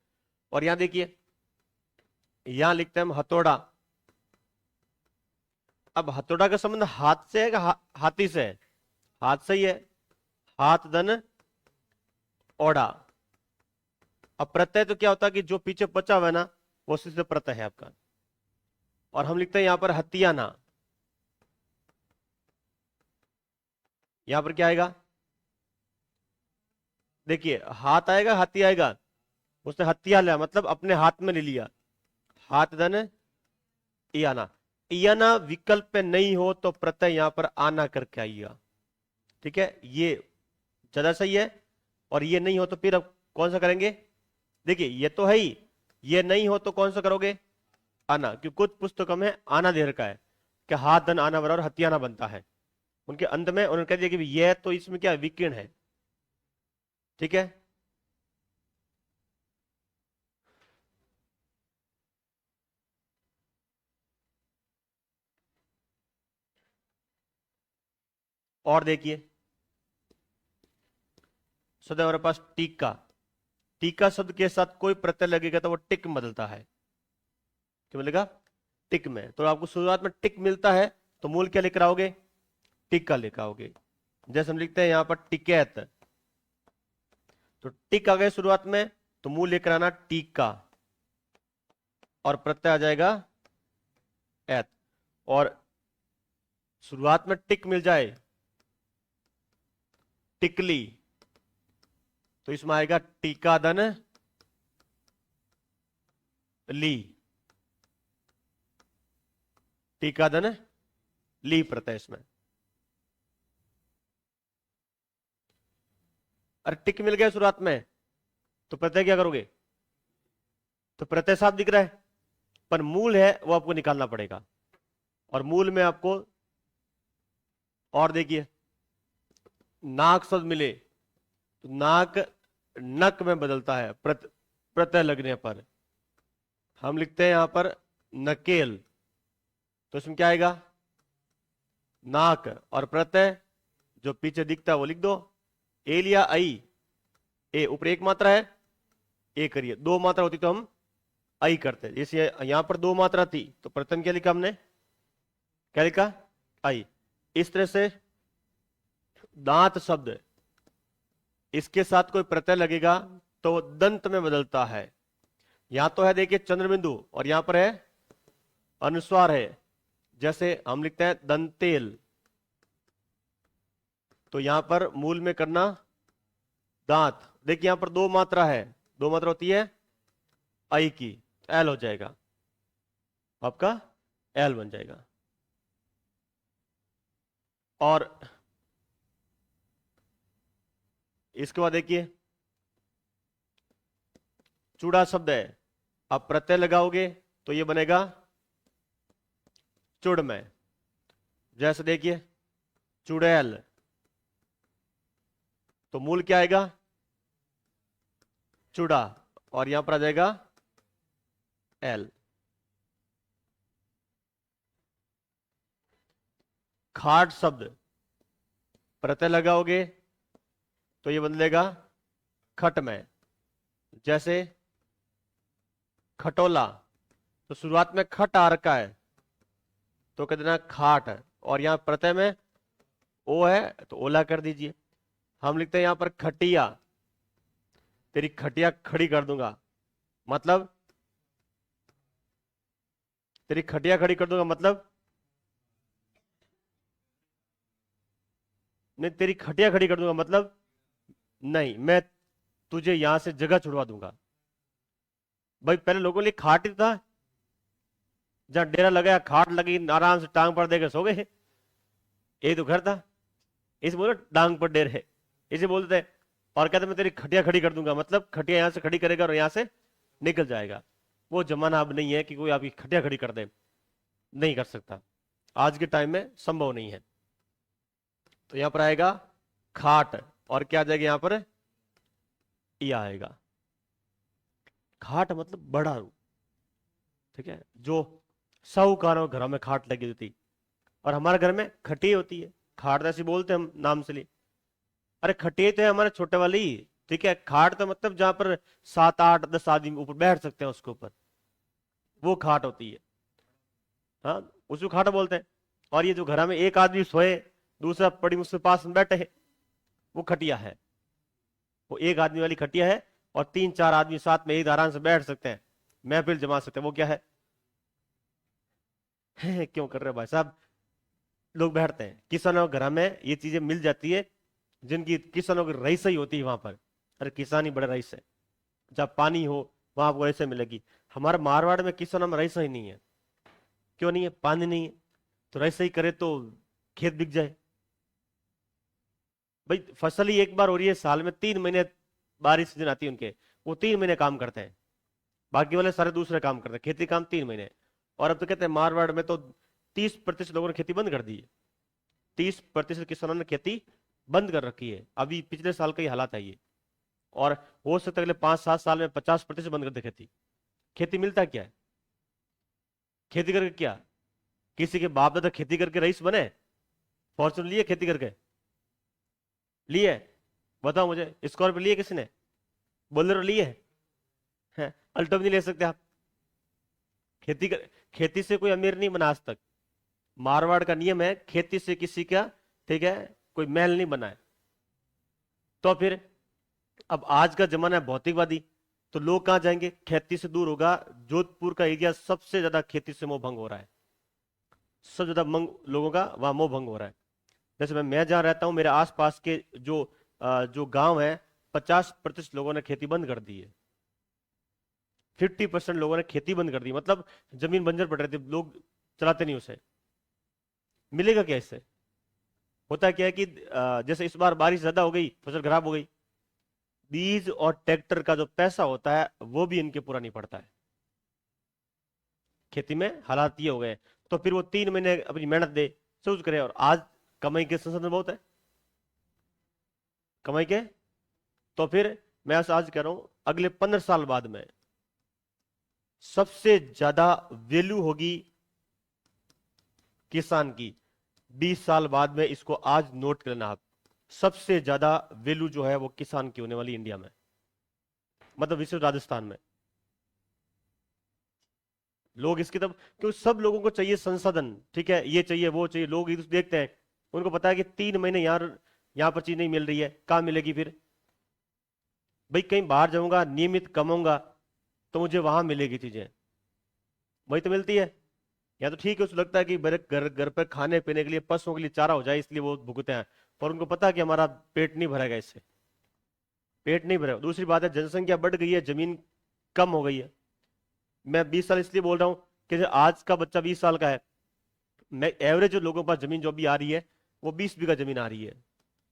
और यहां देखिए, यहां लिखते हैं हम हथौड़ा। अब हथौड़ा का संबंध हाथ से है कि हाथी से है? हाथ से ही है, हाथ धन ओढ़ा। अब प्रत्यय तो क्या होता है कि जो पीछे बचा हुआ है ना, वो सिर्फ प्रत्यय है आपका। और हम लिखते हैं यहां पर हथियाना, यहां पर क्या आएगा, देखिए हाथ आएगा हाथी आएगा, उसने हथिया लिया मतलब अपने हाथ में ले लिया, हाथ धन इयाना। इयाना विकल्प पे नहीं हो तो प्रत्यय यहां पर आना करके आइएगा, ठीक है, ये ज्यादा सही है। और ये नहीं हो तो फिर अब कौन सा करेंगे, देखिए ये तो है ही, ये नहीं हो तो कौन सा करोगे, आना, क्योंकि कुछ पुस्तकों में आना दे रखा है कि हाथ धन आना बराबर हथियाना बनता है, उनके अंत में उन्होंने कह दिया कि यह तो इसमें क्या विकीर्ण है, ठीक है। और देखिए सदैव हमारे पास टीका, टीका शब्द के साथ कोई प्रत्यय लगेगा तो वो टिक में बदलता है, क्या मिलेगा, टिक में। तो आपको शुरुआत में टिक मिलता है तो मूल क्या लेकर आओगे, टिक का लेकर आओगे। जैसे हम लिखते हैं यहां पर टिकैत, तो टिक आ गए शुरुआत में, तो मूल लेकर आना टीका, और प्रत्यय आ जाएगा एत। और शुरुआत में टिक मिल जाए, टिकली, तो इसमें आएगा टीकादन ली, टीकादन ली प्रत्यय इसमें। अरे टिक मिल गया शुरुआत में, तो प्रत्यय क्या करोगे, तो प्रत्यय साफ दिख रहा है, पर मूल है वो आपको निकालना पड़ेगा। और मूल में आपको, और देखिए नाक शब्द मिले तो नाक नक में बदलता है प्रत्यय लगने पर। हम लिखते हैं यहां पर नकेल, तो इसमें क्या आएगा, नाक, और प्रत्यय जो पीछे दिखता है वो लिख दो, ए लिया आई, ए ऊपर एक मात्रा है, ए करिए, दो मात्रा होती तो हम आई करते, जैसे यहां पर दो मात्रा थी तो प्रथम क्या लिखा हमने, क्या लिखा, आई। इस तरह से दांत शब्द, इसके साथ कोई प्रत्यय लगेगा तो वो दंत में बदलता है। यहां तो है देखिए चंद्रबिंदु, और यहां पर है अनुस्वार है, जैसे हम लिखते हैं दंतेल, तो यहां पर मूल में करना दांत। देखिए यहां पर दो मात्रा है, दो मात्रा होती है आई की, एल हो जाएगा आपका, एल बन जाएगा। और इसके बाद देखिए चूड़ा शब्द है, आप प्रत्यय लगाओगे तो ये बनेगा चुड़ में। जैसे देखिए चुड़ैल, तो मूल क्या आएगा, चूड़ा, और यहां पर आ जाएगा एल। खाट शब्द, प्रत्यय लगाओगे तो ये बदलेगा खट में। जैसे खटोला, तो शुरुआत में खट आ रखा है तो कह देना खाट है, और यहां प्रत्यय में ओ है तो ओला कर दीजिए। हम लिखते हैं यहां पर खटिया, तेरी खटिया खड़ी कर दूंगा, मतलब तेरी खटिया खड़ी कर दूंगा मतलब, मैं तेरी खटिया खड़ी कर दूंगा, मतलब नहीं, मैं तुझे यहां से जगह छुड़वा दूंगा। भाई पहले लोगों के लिए खाट ही था, जहां डेरा लगाया खाट लगी, आराम से टांग पर देकर सो गए। ये तो घर था। इसे बोलो टांग पर डेर है, इसे बोलते हैं। और कहते मैं तेरी खटिया खड़ी कर दूंगा, मतलब खटिया यहां से खड़ी करेगा और यहां से निकल जाएगा। वो जमाना अब नहीं है कि कोई आपकी खटिया खड़ी कर दे, नहीं कर सकता, आज के टाइम में संभव नहीं है। तो यहां पर आएगा खाट, और क्या आ जाएगा यहां पर, ये आएगा। खाट मतलब बड़ा रूम, ठीक है, जो साहूकारों के घरों में खाट लगी होती, और हमारे घर में खटिया होती है। खाट तो ऐसे बोलते हैं हम नाम से लिए। अरे खटिया तो है हमारे छोटे वाली, ठीक है। खाट तो मतलब जहां पर 7 8 10 आदमी ऊपर बैठ सकते हैं, उसके ऊपर वो खाट होती है। हाँ, उसको खाट बोलते हैं। और ये जो घर में एक आदमी सोए, दूसरा पड़ी उसके पास में बैठे है, वो खटिया है। वो एक आदमी वाली खटिया है, और 3 4 आदमी साथ में एक आराम से बैठ सकते हैं, महफिल जमा सकते हैं। वो क्या है? क्यों कर रहे हो भाई साहब? लोग बैठते हैं किसानों के घर में, ये चीजें मिल जाती है, जिनकी किसानों की रईसई होती है वहां पर। अरे किसान ही बड़े रईस है, जब पानी हो वहां आपको रईसई मिलेगी। हमारे मारवाड़ में किसानों में रईसई नहीं है। क्यों नहीं है? पानी नहीं है। तो रईसई करे तो खेत बिक जाए। भाई फसल ही एक बार हो रही है साल में, 3 महीने बारिश सीजन आती है उनके, वो 3 महीने काम करते हैं। बाकी वाले सारे दूसरे काम करते हैं, खेती काम 3 महीने। और अब तो कहते हैं मारवाड़ में तो 30% लोगों ने खेती बंद कर दी है। 30% किसानों ने खेती बंद कर रखी है, अभी पिछले साल का ही हालात है ये। और हो सकता है अगले 5 7 साल में 50% बंद कर दे खेती। खेती मिलता क्या है? खेती करके क्या? किसी के बाप दादा खेती करके रईस बने? फॉर्चून लिए खेती करके? लिए? बताओ मुझे, स्कॉर्पियो लिए किसी ने? बोलेरो लिए है? अल्टो भी नहीं ले सकते आप। खेती कर, खेती से कोई अमीर नहीं बना आज तक। मारवाड़ का नियम है, खेती से किसी का, ठीक है, कोई महल नहीं बना है। तो फिर अब आज का जमाना है भौतिकवादी, तो लोग कहां जाएंगे? खेती से दूर होगा। जोधपुर का एरिया सबसे ज्यादा खेती से मोह भंग हो रहा है। सबसे ज्यादा लोगों का वहां मोह भंग हो रहा है। जैसे मैं जहां रहता हूं, मेरे आसपास के जो गांव है, 50% लोगों ने खेती बंद कर दी है। 50% लोगों ने खेती बंद कर दी, मतलब जमीन बंजर पड़ रही थी, लोग चलाते नहीं उसे। मिलेगा क्या इससे? होता क्या है कि जैसे इस बार बारिश ज्यादा हो गई, फसल खराब हो गई, बीज और ट्रैक्टर का जो पैसा होता है वो भी इनके पूरा नहीं पड़ता है। खेती में हालात ये हो गए। तो फिर वो 3 महीने अपनी मेहनत दे, सब कुछ करे, और आज कमाई के संसाधन बहुत है, कमाई के। तो फिर मैं आज कह रहा हूं, अगले 15 साल बाद में सबसे ज्यादा वैल्यू होगी किसान की। 20 साल बाद में, इसको आज नोट कर लेना आप, सबसे ज्यादा वैल्यू जो है वो किसान की होने वाली इंडिया में, मतलब विशेष राजस्थान में। लोग इसकी तरफ, क्योंकि सब लोगों को चाहिए संसाधन, ठीक है, ये चाहिए वो चाहिए, लोग इधर देखते हैं। उनको पता है कि 3 महीने यहां पर चीज नहीं मिल रही है, कहां मिलेगी फिर? भाई कहीं बाहर जाऊंगा, नियमित कमाऊंगा, तो मुझे वहां मिलेगी चीजें, वही तो मिलती है। या तो ठीक है, उसको लगता है कि मेरे घर घर पर खाने पीने के लिए, पशुओं के लिए चारा हो जाए, इसलिए वो भुगते हैं। पर उनको पता है कि हमारा पेट नहीं भरेगा इससे, पेट नहीं भरेगा। दूसरी बात है, जनसंख्या बढ़ गई है, जमीन कम हो गई है। मैं 20 साल इसलिए बोल रहा हूं कि जो आज का बच्चा 20 साल का है, मैं एवरेज जो लोगों के पास जमीन जो भी आ रही है, वो 20 बीघा जमीन आ रही है।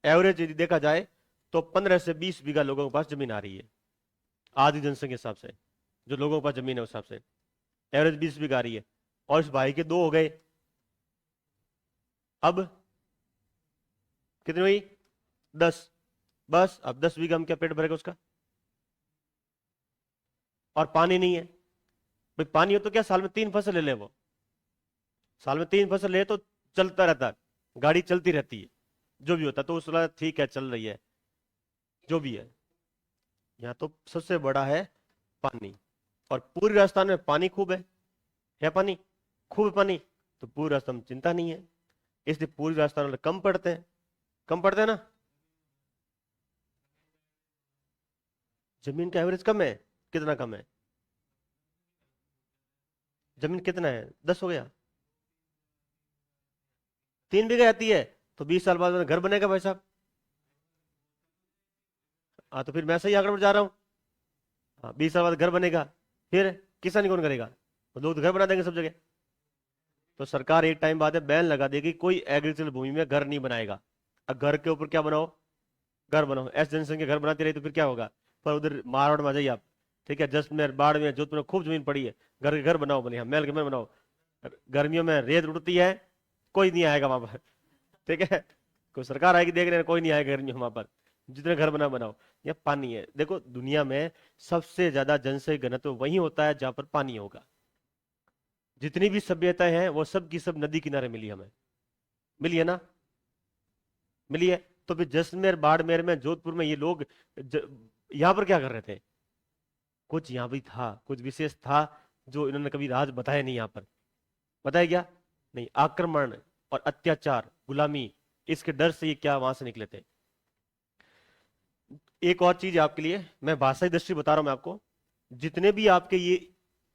एवरेज यदि देखा जाए तो 15 से 20 बीघा लोगों के पास जमीन आ रही है, आधी जनसंख्या के हिसाब से, जो लोगों के पास जमीन है उस हिसाब से एवरेज 20 बीघा आ रही है। और इस भाई के 2 हो गए, अब कितनी हुई? 10। बस अब 10 बीघा में क्या पेट भरेगा उसका? और पानी नहीं है। भाई पानी हो तो क्या, साल में 3 फसल ले ले वो, साल में 3 फसल ले तो चलता रहता है, गाड़ी चलती रहती है, जो भी होता है। तो उसका ठीक है, चल रही है, जो भी है। यहाँ तो सबसे बड़ा है पानी, और पूरी राजस्थान में पानी खूब है पानी, खूब है पानी। तो पूरी राजस्थान में चिंता नहीं है, इसलिए पूरी राजस्थान वाले कम पढ़ते हैं, कम पढ़ते हैं ना। जमीन का एवरेज कम है। कितना कम है? जमीन कितना है? 10 हो गया। 3 बीघा आती है, तो 20 साल बाद मेरा घर बनेगा भाई साहब। हाँ, तो फिर मैं सही आंकड़े पर जा रहा हूँ। हाँ, 20 साल बाद घर बनेगा, फिर किसानी कौन करेगा? तो लोग तो घर बना देंगे सब जगह। तो सरकार एक टाइम बाद में बैन लगा देगी, कोई एग्रीकल्चर भूमि में घर नहीं बनाएगा। अब घर के ऊपर क्या बनाओ? घर बनाओ। ऐसे जनसंख्या घर बनाती रही तो फिर क्या होगा? पर उधर मारवाड़ में आ जाइए आप, ठीक है, जैसलमेर, बाड़मेर, जोधपुर में खूब जमीन पड़ी है, घर के घर बनाओ, बढ़िया महल के महल बनाओ। गर्मियों में रेत उड़ती है, कोई नहीं आएगा वहां पर। ठीक है, कोई सरकार आएगी देख रहे, कोई नहीं आएगा गर्मियों में वहां पर। जितने घर बना बनाओ। ये पानी है, देखो दुनिया में सबसे ज्यादा जनसंख्या घनत्व वही होता है जहां पर पानी होगा। जितनी भी सभ्यताएं हैं वो सब की सब नदी किनारे मिली हमें। मिली है ना? मिली है। तो फिर जैसलमेर, बाड़मेर में, जोधपुर में ये लोग ज... यहाँ पर क्या कर रहे थे? कुछ यहाँ भी था, कुछ विशेष था जो इन्होंने कभी राज बताया नहीं यहाँ पर। बताया क्या? नहीं। आक्रमण और अत्याचार, गुलामी, इसके डर से ये क्या वहां से निकले थे। एक और चीज आपके लिए, मैं भाषाई दृष्टि बता रहा हूं मैं आपको। जितने भी आपके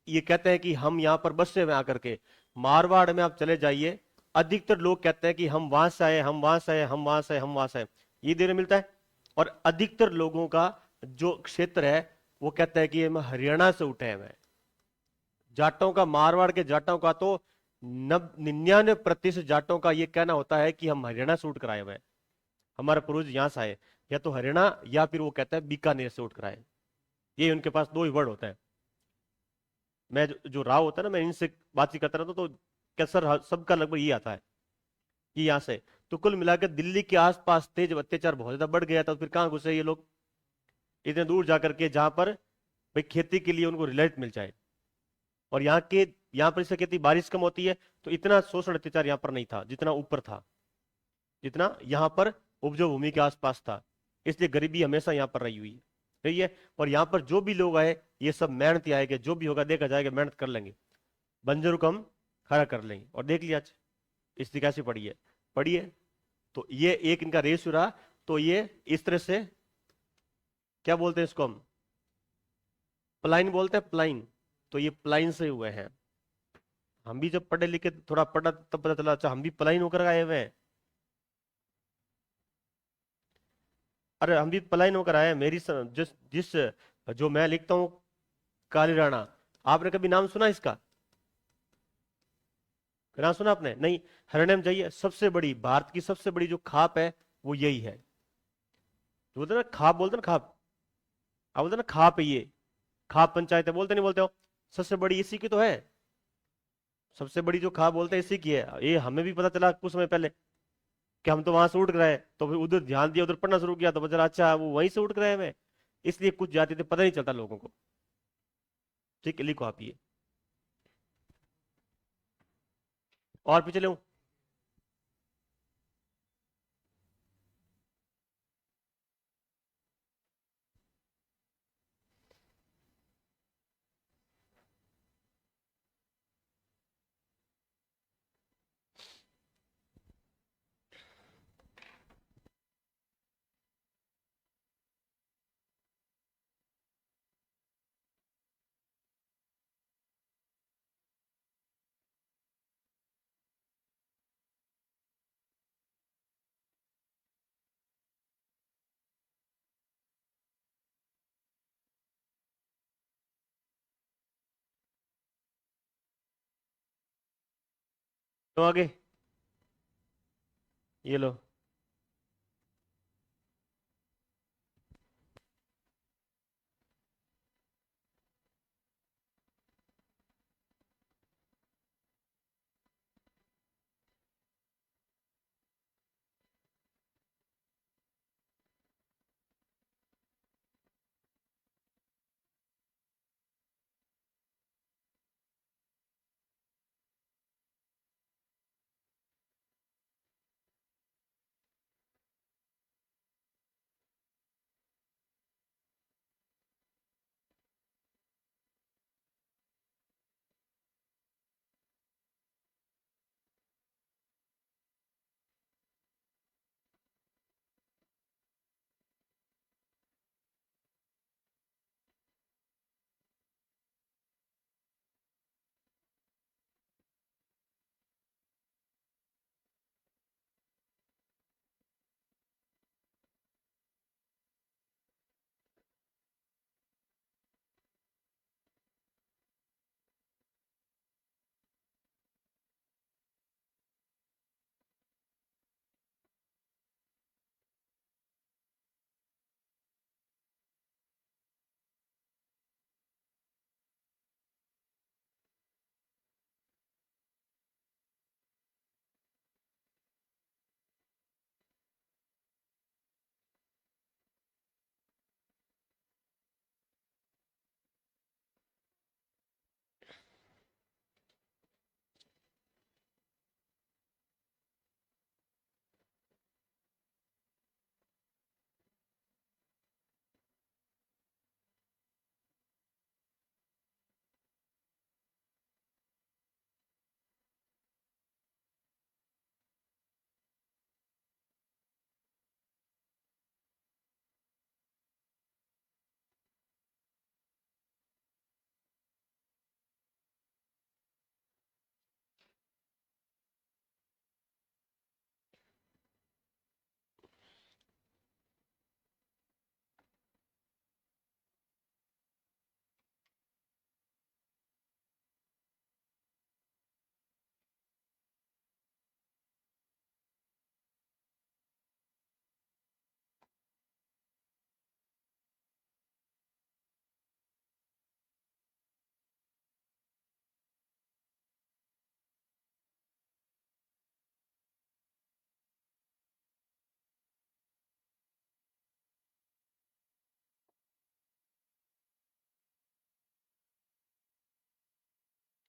ये कहते हैं कि हम यहाँ पर बसे में आकर के, मारवाड़ में आप चले जाइए, अधिकतर लोग कहते हैं कि हम वहां से आए, हम वहां से आए, हम वहां से आए, हम वहां से आए। ये देखने मिलता है। और अधिकतर लोगों का जो क्षेत्र है वो कहता है कि हम हरियाणा से उठे हुए हैं। जाटों का, मारवाड़ के जाटों का तो 99% जाटों का ये कहना होता है कि हम हरियाणा से उठ कर आए हुए हैं, हमारे पूर्वज यहां से आए। या तो हरियाणा, या फिर वो कहता है बीकानेर से उठ कर आए। ये उनके पास दो ही वर्ड होता है। मैं जो राव होता है ना, मैं इनसे बातचीत करता रहता हूं, तो कैसर सबका लगभग ये आता है कि यहाँ से। तो कुल मिलाकर दिल्ली के आसपास थे, जब अत्याचार बहुत ज्यादा बढ़ गया था तो फिर कहाँ घुसे ये लोग? इतने दूर जाकर के जहां पर भाई खेती के लिए उनको रिलायत मिल जाए। और यहाँ पर इससे खेती बारिश कम होती है, तो इतना शोषण अत्याचार यहाँ पर नहीं था जितना ऊपर था, जितना यहाँ पर उपजाऊ भूमि के आसपास था। इसलिए गरीबी हमेशा यहाँ पर रही हुई है। सही है। और यहाँ पर जो भी लोग आए, ये सब मेहनती आएंगे, जो भी होगा देखा जाएगा, मेहनत कर लेंगे, बंजर को हम खड़ा कर लेंगे। और देख लिया आज स्थिति कैसी पड़ी है। पड़ी है। तो ये एक इनका रेस रहा। तो ये इस तरह से, क्या बोलते हैं इसको हम? प्लाइन बोलते हैं, प्लाइन। तो ये प्लाइन से हुए हैं। हम भी जब पढ़े लिखे थोड़ा पढ़ा तब पता चला, अच्छा हम भी प्लाइन होकर आए हुए हैं। अरे हम भी पलायन होकर आए हैं। जिस जिस जो मैं लिखता हूँ, काली राणा, आपने कभी नाम सुना इसका? नाम सुना आपने? नहीं। हरियाणा में जाइए, सबसे बड़ी, भारत की सबसे बड़ी जो खाप है वो यही है। जो बोलते हैं ना खाप, बोलते हैं ना खाप, आप बोलते हैं ना खाप है ये, खाप पंचायत है, बोलते नहीं बोलते हो? सबसे बड़ी इसी की तो है। सबसे बड़ी जो खाप बोलते हैं इसी की है। ये हमें भी पता चला कुछ समय पहले कि हम तो वहां से उठ गए, तो फिर उधर ध्यान दिया, उधर पढ़ना शुरू किया, तो पता चला अच्छा वो वहीं से उठ गए हमें। इसलिए कुछ जाति थे, पता नहीं चलता लोगों को। ठीक है, लिखो आप ये। और पीछे ले। तो आगे ये लो।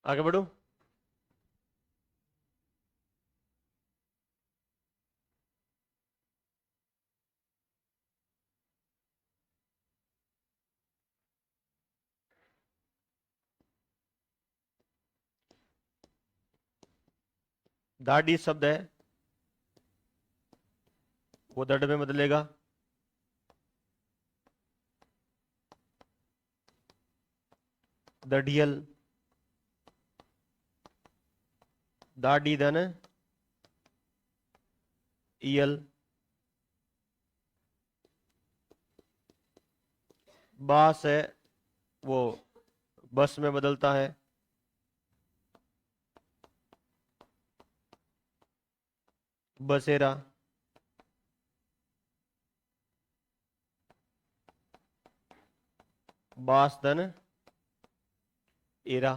आगे बढ़ो। दाढ़ी शब्द है, वो दड़ में बदलेगा। दढ़ियल, दाढ़ी धन ईयल। बास है, वो बस में बदलता है। बसेरा, बास धन एरा।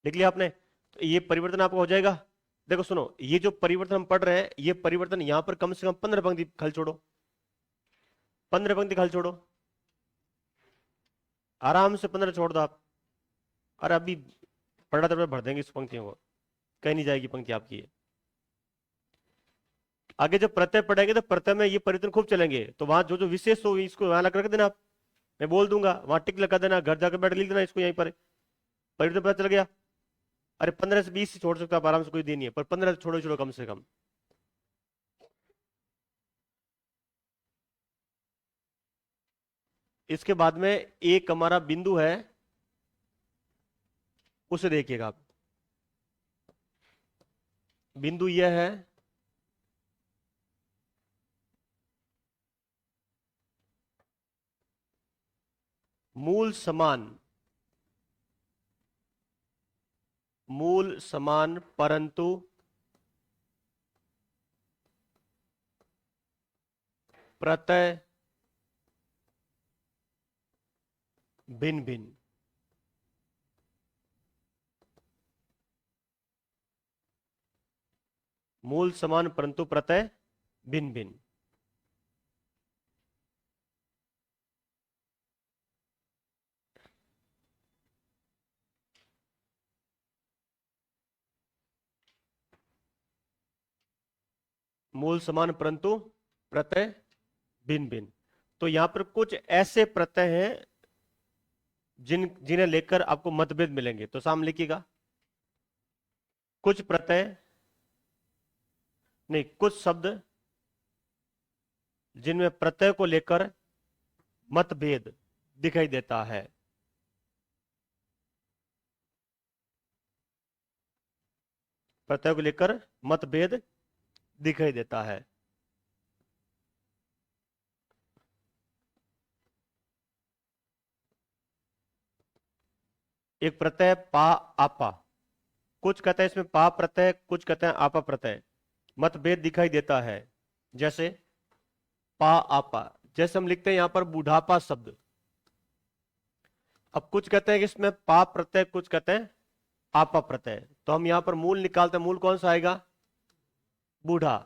देख लिया आपने, तो ये परिवर्तन आपका हो जाएगा। देखो सुनो, ये जो परिवर्तन हम पढ़ रहे हैं, ये परिवर्तन यहां पर कम से कम 15 पंक्ति खल छोड़ो, 15 पंक्ति खल छोड़ो, आराम से 15 छोड़ दो आप। अरे अभी पढ़ा तो भर देंगे इस पंक्तियों को, कहीं नहीं जाएगी पंक्ति आपकी ये। आगे जब प्रत्यय पढ़ेंगे तो प्रत्यय में ये परिवर्तन खूब चलेंगे, तो वहां जो जो विशेष हो इसको वहां लग रख देना आप, मैं बोल दूंगा, वहां टिक लगा देना, घर जाकर बैठ लिख देना इसको यहीं पर, परिवर्तन पता चल गया। अरे 15 से 20 छोड़ सकते हो आप आराम से, कोई देर नहीं है, पर 15 छोड़ो छोड़ो कम से कम। इसके बाद में एक हमारा बिंदु है, उसे देखिएगा आप। बिंदु यह है, मूल समान, मूल समान परंतु प्रत्यय भिन्न भिन्न। मूल समान परंतु प्रत्यय भिन्न भिन्न। मूल समान परंतु प्रत्यय भिन्न भिन्न। तो यहां पर कुछ ऐसे प्रत्यय हैं जिन्हें लेकर आपको मतभेद मिलेंगे, तो सामने लिखिएगा। कुछ प्रत्यय नहीं, कुछ शब्द जिनमें प्रत्यय को लेकर मतभेद दिखाई देता है। प्रत्यय को लेकर मतभेद दिखाई देता है। एक प्रत्यय पा आपा, कुछ कहते हैं इसमें पा प्रत्यय, कुछ कहते हैं आपा प्रत्यय, मतभेद दिखाई देता है। जैसे पा आपा, जैसे हम लिखते हैं यहां पर बुढ़ापा शब्द। अब कुछ कहते हैं कि इसमें पा प्रत्यय, कुछ कहते हैं आपा प्रत्यय, तो हम यहां पर मूल निकालते हैं। मूल कौन सा आएगा? बूढ़ा।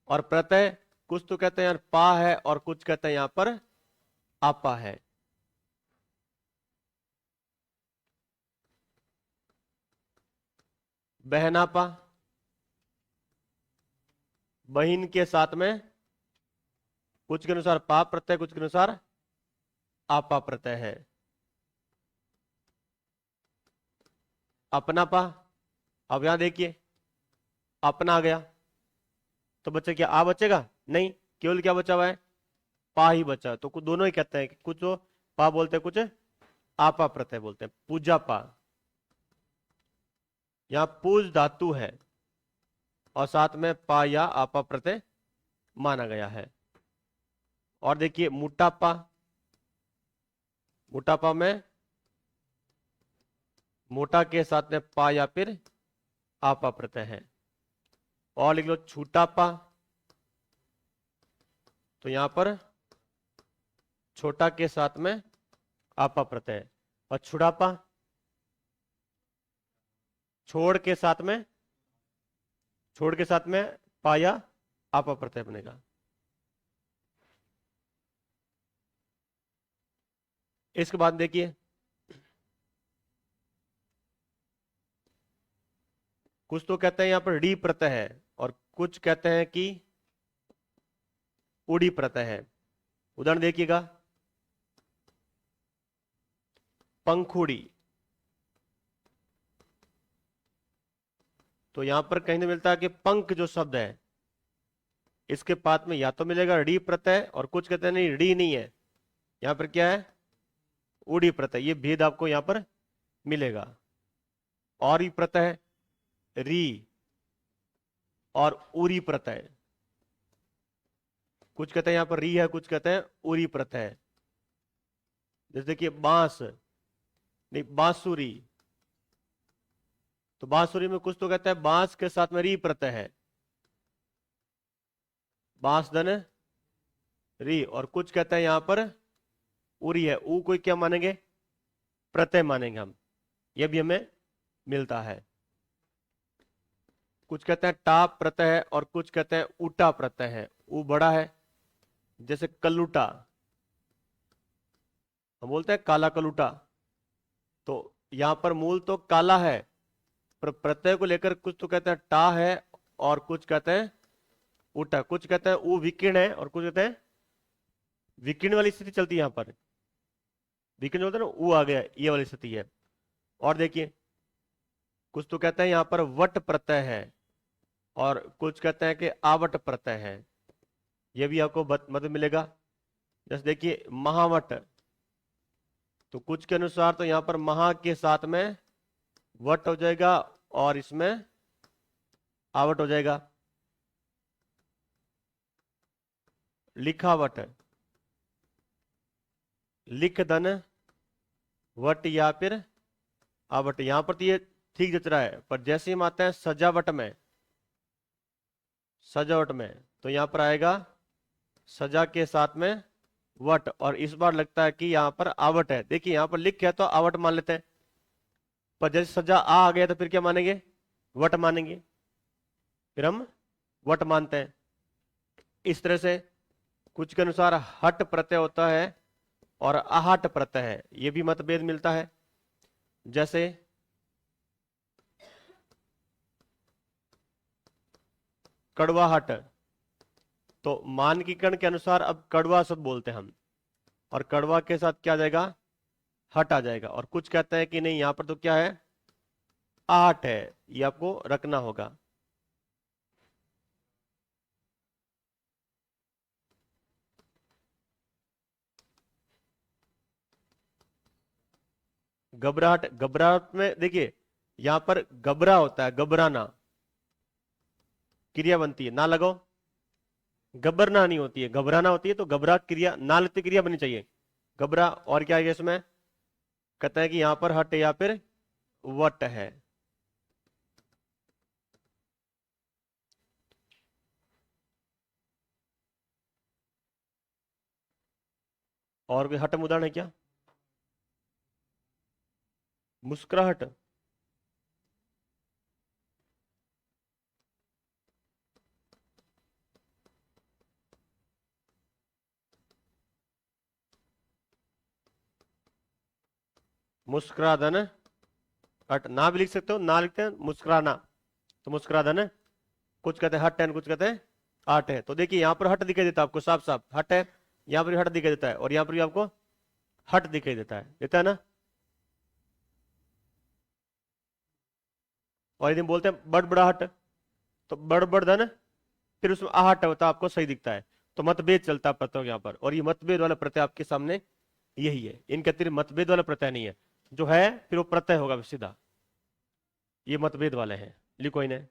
और प्रत्यय कुछ तो कहते हैं यार पा है और कुछ कहते हैं यहां पर आपा है। बहनापा, बहिन के साथ में कुछ के अनुसार पा प्रत्यय, कुछ के अनुसार आपा प्रत्यय है। अपनापा, अब यहां देखिए अपना आ गया, तो बच्चे क्या आ बचेगा? नहीं, केवल क्या बचा हुआ है? पा ही बचा। तो कुछ दोनों ही कहते हैं कि कुछ तो पा बोलते हैं, कुछ आपा प्रत्यय बोलते हैं। पूजा पा, यहां पूज धातु है और साथ में पा या आपा प्रत्यय माना गया है। और देखिए मोटापा, मोटापा में मोटा के साथ में पा या फिर आपा प्रत्यय है। और लिख लो छूटापा, तो यहां पर छोटा के साथ में आपा प्रत्यय। और छुड़ापा, छोड़ के साथ में, छोड़ के साथ में पा या आपा प्रत्यय बनेगा। इसके बाद देखिए कुछ तो कहते हैं यहां पर डी प्रत्यय है और कुछ कहते हैं कि उड़ी प्रत्यय है। उदाहरण देखिएगा, पंखुड़ी, तो यहां पर कहीं तो मिलता है कि पंख जो शब्द है इसके पात में या तो मिलेगा डी प्रत्यय, और कुछ कहते हैं नहीं डी नहीं है, यहां पर क्या है? उड़ी प्रत्यय। ये भेद आपको यहां पर मिलेगा। और ही प्रत्यय री और उरी प्रत्यय, कुछ कहते हैं यहां पर री है, कुछ कहते हैं उरी प्रत्यय। जैसे देखिए बांस, नहीं बांसुरी, तो बांसुरी में कुछ तो कहते हैं बांस के साथ में री प्रत्यय है, बांस धन री। और कुछ कहते हैं यहां पर उरी है, ऊ कोई क्या मानेंगे? प्रत्यय मानेंगे हम। यह भी हमें मिलता है। कुछ कहते हैं टाप प्रत्यय है और कुछ कहते हैं उटा प्रत्यय है, ऊ बड़ा है। जैसे कलूटा, हम बोलते हैं काला कलूटा, तो यहां पर मूल तो काला है, पर प्रत्यय को लेकर कुछ तो कहते हैं टा है और कुछ कहते हैं उटा। कुछ कहते हैं ऊ विकीर्ण है और कुछ कहते हैं विकीर्ण वाली स्थिति चलती है। यहां पर विकीर्ण होता है ना, ऊ आ गया, ये वाली स्थिति है। और देखिए कुछ तो कहते हैं यहां पर वट प्रत्यय है और कुछ कहते हैं कि आवट प्रत्यय है। यह भी आपको मदद मिलेगा। जैसे देखिए महावट, तो कुछ के अनुसार तो यहां पर महा के साथ में वट हो जाएगा और इसमें आवट हो जाएगा। लिखावट, लिख धन वट या फिर आवट, यहां पर तो ये ठीक जच रहा है, पर जैसे हम आते हैं सजावट में, सजावट में, तो यहां पर आएगा सजा के साथ में वट, और इस बार लगता है कि यहाँ पर आवट है। देखिए यहाँ पर लिख के है तो आवट मान लेते हैं, पर जैसे सजा आ गया तो फिर क्या मानेंगे, वट मानेंगे, फिर हम वट मानते हैं। इस तरह से कुछ के अनुसार हट प्रत्यय होता है और आहट प्रत्यय है, ये भी मतभेद मिलता है। जैसे कड़वाहट, तो मानकीकरण के अनुसार अब कड़वा शब्द बोलते हैं हम, और कड़वा के साथ क्या आ जाएगा, हट आ जाएगा। और कुछ कहते हैं कि नहीं, यहां पर तो क्या है, आहट है, ये आपको रखना होगा। घबराहट, घबराहट में देखिए यहां पर घबरा होता है, घबराना क्रिया बनती है, ना लगाओ, घबरना नहीं होती है, घबराना होती है, तो घबरा क्रिया, ना लगती क्रिया बननी चाहिए, घबरा। और क्या है इसमें, कहता है कि यहां पर हट या फिर वट है। और कोई हटम उदाहरण है क्या, मुस्कुराहट, मुस्कुरा देना, हट ना भी लिख सकते हो, ना लिखते हैं मुस्कुराना, तो मुस्कुरा देना। कुछ कहते हैं हट है, कुछ कहते हैं आठ है। तो देखिए यहाँ पर हट दिखाई देता है आपको, साफ साफ हट है, यहाँ पर भी हट दिखाई देता है, और यहाँ पर भी आपको हट दिखाई देता है ना। और यदि हम बोलते हैं बड़बड़ाहट, तो बड़बड़ धन, फिर उसमें आहट होता है, आपको सही दिखता है। तो मतभेद चलता है प्रत्ययों यहाँ पर, और ये मतभेद वाला प्रत्यय आपके सामने यही है, इनके अतिरिक्त मतभेद वाला प्रत्यय नहीं है। जो है फिर वो प्रत्यय होगा सीधा, ये मतभेद वाले हैं। लिखो इन्हें।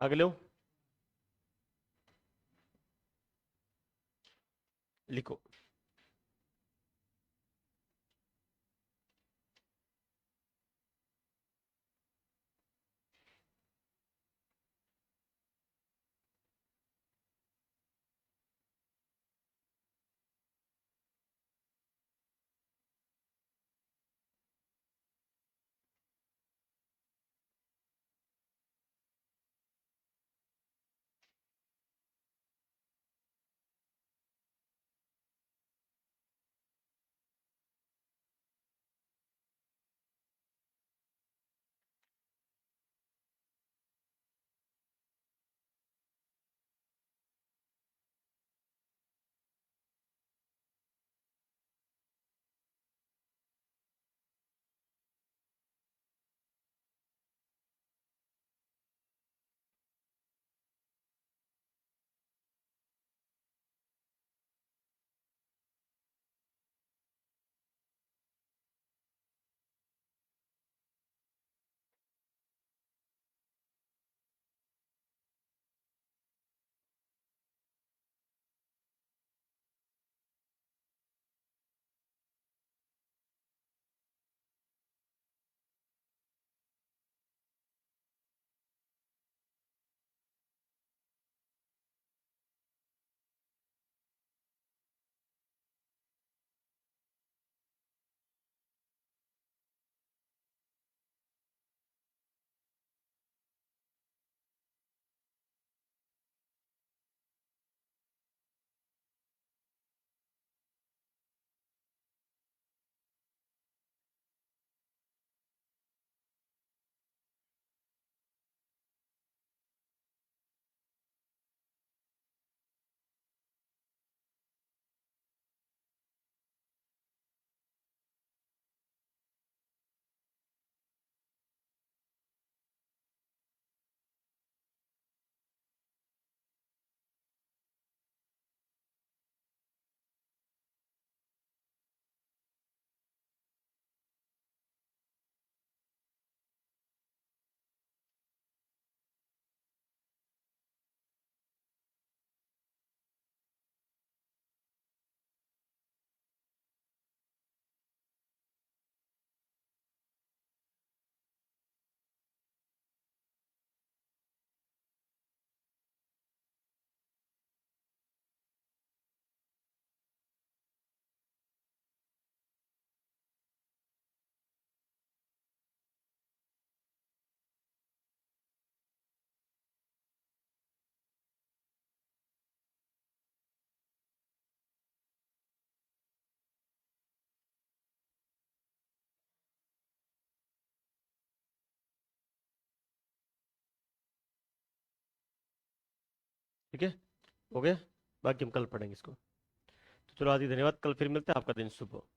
अगले लिखो। ठीक है, हो गया। बाकी हम कल पढ़ेंगे इसको। तो चलो आदि, धन्यवाद, कल फिर मिलते हैं, आपका दिन शुभ हो।